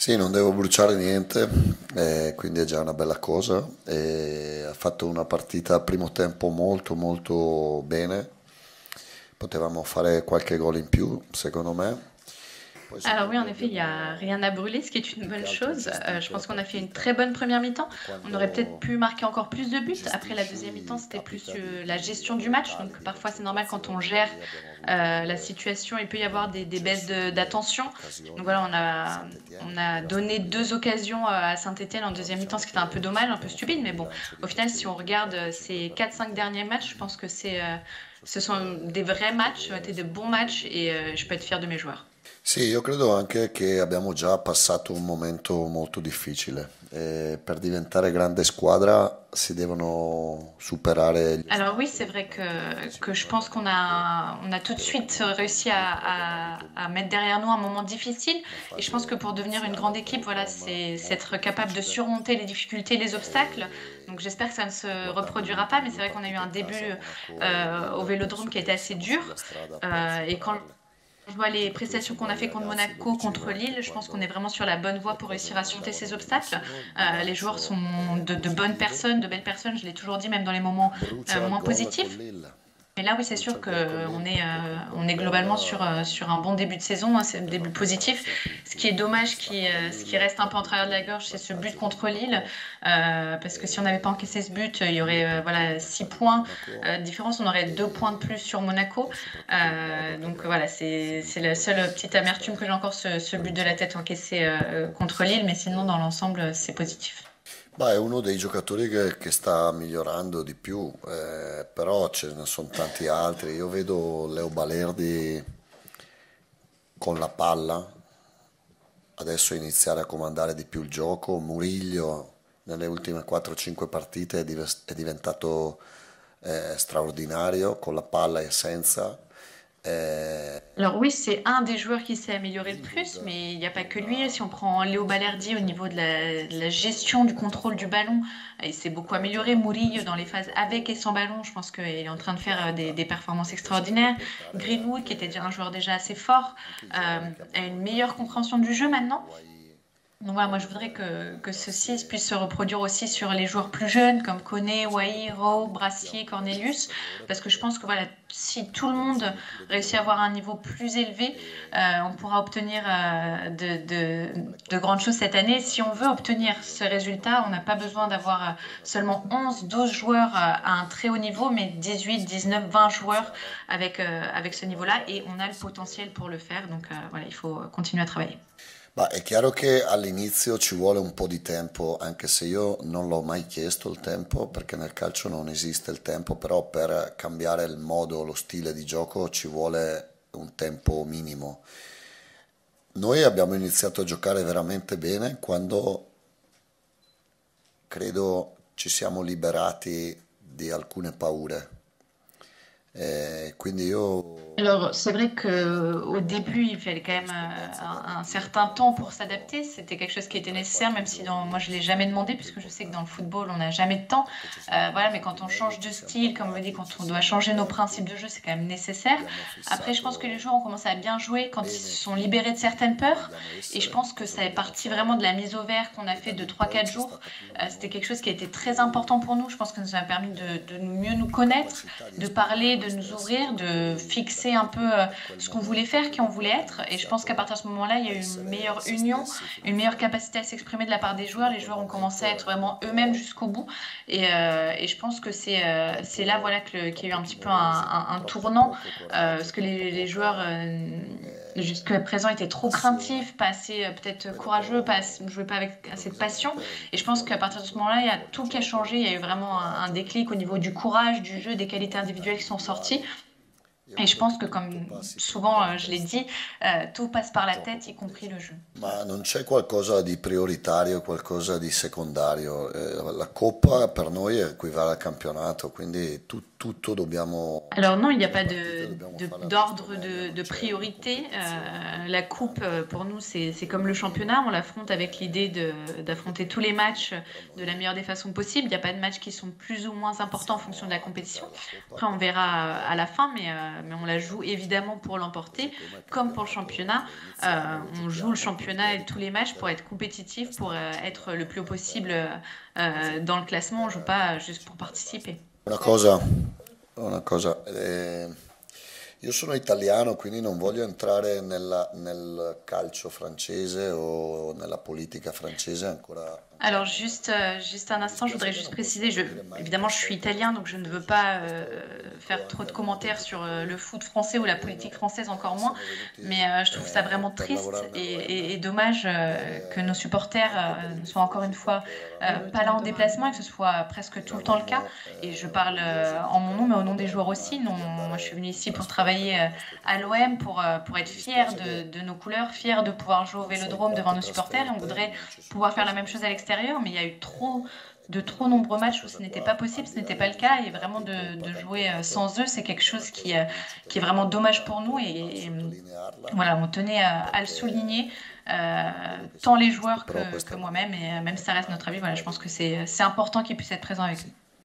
Sì, non devo bruciare niente, quindi è già una bella cosa. E ha fatto una partita al primo tempo molto molto bene. Potevamo fare qualche gol in più, secondo me. Poi Alors secondo oui, en me effet, il y a abbiamo rien à brûler, ce qui est une più che bonne altro chose. Je gestito la pense qu'on a fait une partita. très bonne première mi-temps. E On aurait peut-être quando pu marquer encore plus de buts. Après la deuxième mi-temps, gestisci, c'était plus capita la di gestion du avere match. Donc pali di parfois, c'est normal quand on concentrazione. gère Lì abbiamo avuto la due situation, il peut y avoir des baisses successi, due d'attention. Donc occasioni voilà, a on Saint-Étienne a nella donné stagione. deux occasions à Saint-Étienne en Però deuxième mi-temps, diciamo ce qui était un peu che dommage, un peu dobbiamo fare stupide. un Mais bon, bilancio di au final, questi si on ultimi regarde 4-5 ces quatre cinq partite. derniers matchs, je pense que ce Sono sont des state vrais partite matchs, ont vere, été de sono bons partite matchs et dure. je peux être fière de mes joueurs. Sì, io credo anche che abbiamo già passato un momento molto difficile. Per diventare grande squadra si devono superare gli Alors oui, ostacoli c'est vrai fondamentalmente. que Secondo je me pense abbiamo avuto on a tout de delle suite occasioni réussi clamorose, però abbiamo avuto à mettre derrière nous un moment difficile. una Et je pense que fase pour devenir une iniziale grande al équipe, voilà, Velodrome c'est molto être capable de difficile surmonter les difficultés, les obstacles. Donc e j'espère que ça ne se guardando le reproduira pas, ultime mais c'est due vrai qu'on a eu partite un in casa, début Monaco e au Lille, Vélodrome penso qui était che assez siamo dur. sulla strada per Et quand superarle. je vois I les giocatori prestations sono qu'on a bravi fait contre ragazzi, lo Monaco, dicevo contre anche Lille, je pense qu'on est quando vraiment sur la bonne voie le pour cose réussir non à surmonter andavano ces obstacles. benissimo. Il Les joueurs bilancio sont è de bonnes positivo. personnes, de belles personnes, je l'ai toujours dit, même dans les moments Brucia moins gol con positifs. Lille. Mais là, oui, c'est Brucia sûr gol con qu'on Lille est, perché con on quel est gol globalement sur un bon début de saison, hein, c'est le début potevamo positif. essere Ce qui est tutti dommage, soddisfatti da ce qui Lille, reste un peu en travers de la partita in gorge, c'est ce but vantaggio con contre Lille. Monaco. Parce que si on n'avait pas encaissé ce but, il y Due aurait punti voilà, in 6 vantaggio con points Monaco de différence. On aurait 2 points de plus sur Monaco. e soprattutto il modo che Donc abbiamo voilà, c'est subito la poi seule questo petite test amertume que j'ai encore, ce but de la brucia. tête encaissé contre Lille. Mais sinon, dans l'ensemble, c'est positif. Ma è uno dei giocatori che sta migliorando di più, però ce ne sono tanti altri. Io vedo Leo Balerdi con la palla adesso iniziare a comandare di più il gioco. Murillo nelle ultime 4-5 partite è diventato straordinario con la palla e senza. Eh, Alors oui, c'est un des joueurs qui s'est amélioré le Greenwood plus, mais il n'y a pas que non lui. ha Si on prend Léo Balerdi au niveau de la gestion du ha già contrôle du ballon, fatto il s'est beaucoup ha amélioré. già Murillo, dans les preso il phases avec et gioco sans ballon, je pense qu'il est en train de faire in des pianta performances e questo ci può extraordinaires. portare Greenwood, qui était déjà un anche, joueur déjà assez fort, anche i giovani che a abbiamo une portato meilleure via compréhension du jeu come maintenant. Guai, Donc voilà, moi je voudrais que ceci puisse se reproduire aussi sur les joueurs plus jeunes comme Koné, facendo Wai, Rowe, partire Mattia Brassier, un po' da questo Cornelius, settore parce que je pense perché que voilà, si tout le monde ragazzini pure réussit à avoir giovani un niveau plus élevé, on e pourra obtenir dalle de grandes choses cette année. 40 Si on veut queste obtenir ce stagioni résultat, on n'a pas ci besoin sono d'avoir riuscito seulement abbastanza 11, bene 12 joueurs à un très haut e niveau, mais 18, secondo 19, me 20 joueurs iniziare avec ce a niveau-là, et lavorare on a le potentiel offensivamente. pour le faire. Donc voilà, il faut continuer à travailler. Ma è chiaro che all'inizio ci vuole un po' di tempo, anche se io non l'ho mai chiesto il tempo, perché nel calcio non esiste il tempo, però per cambiare il modo, lo stile di gioco ci vuole un tempo minimo. Noi abbiamo iniziato a giocare veramente bene quando credo ci siamo liberati di alcune paure. Quindi io Alors, c'est vrai que au début, il fallait quand même giurisprudenza un negativa certain quando hanno temps pour fatto s'adapter. C'était quelque chose qui était nécessaire, 3-4 même si moi, je l'ai giorni jamais demandé, molto puisque je sais que dans le importanti. football, on n'a jamais de temps. Poi ci siamo Voilà, mais quand conosciuti on meglio, change ci de siamo style, comme on dit, parlati, quand ci on doit siamo changer nos accorti, principes de jeu, c'est quand même nécessaire. abbiamo Après, je pense que les joueurs fissato ont commencé à bien jouer quand ils se bene sont libérés de certaines chi peurs. vogliamo Et je essere, pense que cosa ça est vogliamo parti vraiment de fare la mise au vert qu'on a e fait da de lì in trois poi quatre c'è jours. stata C'était più, quelque chose qui a été très important più pour nous. Je pense que ça nous a permis de mieux nous connaître, capacità di de parler, esprimere de noi nous stessi, ouvrir, de giocatori fixer un peu da quel ce qu'on voulait momento faire, qui on comunque voulait abbiamo être. Et je pense qu'à partir iniziato de ce moment-là, il y a a eu une essere meilleure se union, stessi fino une in meilleure fondo. capacité à s'exprimer de la part des joueurs. Fino a Les quel joueurs ont commencé momento à être eravamo vraiment un eux-mêmes po', jusqu'au bout. Et je pense que c'est là voilà, qu'il y a eu troppo un petit peu timorosi, un troppo tournant, poco parce coraggio, que troppo les joueurs poca eh, jusqu'à présent étaient trop passione. craintifs, pas assez peut-être Poi courageux, dopo ne jouaient pas avec assez de passion. improvvisamente è Et venuto je pense fuori qu'à partir de ce tutto, è moment-là, il y venuto a fuori il tout qui a gioco, changé. Il y a eu il vraiment un coraggio, déclic au niveau du courage, du jeu, des le qualités capacità individuelles qui sont sorties. individuali. Io Et je credo pense che que, tutto comme passi prima souvent dalla je l'ai testa, dit, tout passe par la gioco tête, y compris compreso. le jeu. Ma non c'è qualcosa di prioritario, qualcosa di secondario. La Coppa per noi equivale al campionato, quindi tutto dobbiamo, Alors non, il n'y a tutte le pas partite dobbiamo farle al nostro d'ordre meglio, non de c'è una priorité. competizione La coupe, grande. pour nous, c'est comme le championnat. On l'affronte avec l'idée d'affronter tous les matchs Però de la noi meilleure des façons possibles. Il n'y a pas de matchs qui sont plus ou moins importants en fonction de iniziamo la a compétition. giocare la Coppa Après, on verra à la fin, mais on la joue évidemment pour l'emporter, comme pour le championnat. On joue le championnat et tous les matchs pour être compétitif, pour être le plus haut possible dans le classement. On joue pas juste pour participer. Una cosa, una cosa, io sono italiano, quindi non voglio entrare nel calcio francese o nella politica francese ancora. Alors juste un instant, je voudrais juste préciser, évidemment je suis italien, donc je ne veux pas faire trop de commentaires sur le foot français ou la politique française encore moins, mais je trouve ça vraiment triste et dommage que nos supporters ne soient encore une fois pas là en déplacement et que ce soit presque tout le temps le cas. Et je parle en mon nom, mais au nom des joueurs aussi. Non, moi je suis venue ici pour travailler à l'OM, pour être fière de nos couleurs, fière de pouvoir jouer au Vélodrome devant nos supporters. Et on voudrait pouvoir faire la même chose à l'extérieur, mais il y a eu trop nombreux matchs où ce n'était pas possible, ce n'était pas le cas, et vraiment de jouer sans eux, c'est quelque chose qui est vraiment dommage pour nous, et voilà, on tenait à le souligner, tant les joueurs que moi-même, et même si ça reste notre avis, voilà, je pense que c'est important qu'ils puissent être présents avec nous.